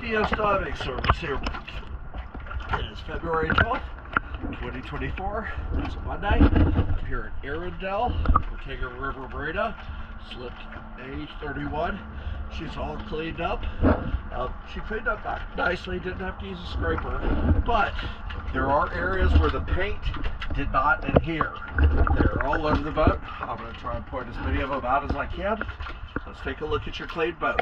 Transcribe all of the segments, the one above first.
DS diving service here. It is February 12th, 2024. It's a Monday. I'm here at Erandal. We're taking River Marina. Slipped A31. She's all cleaned up. She cleaned up nicely, didn't have to use a scraper, but there are areas where the paint did not adhere. They're all over the boat. I'm going to try and point as many of them out as I can. Let's take a look at your clean boat.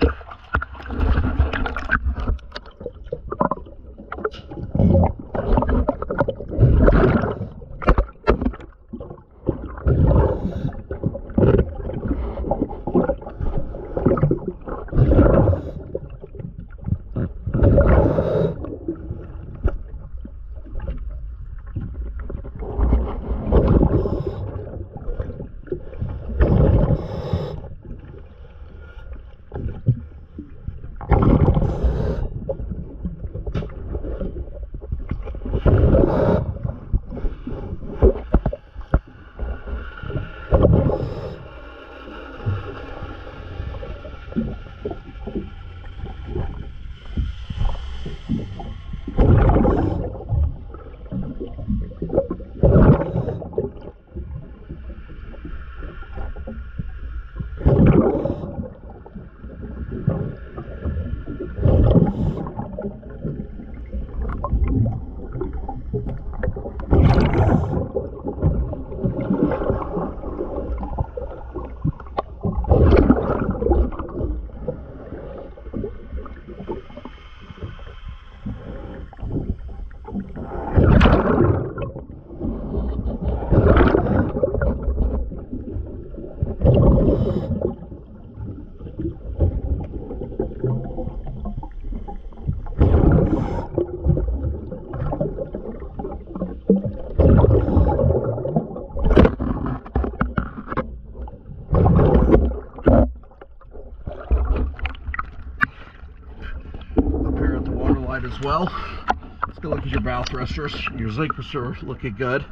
As well. Let's go look at your bow thrusters. Your zinkers are looking good.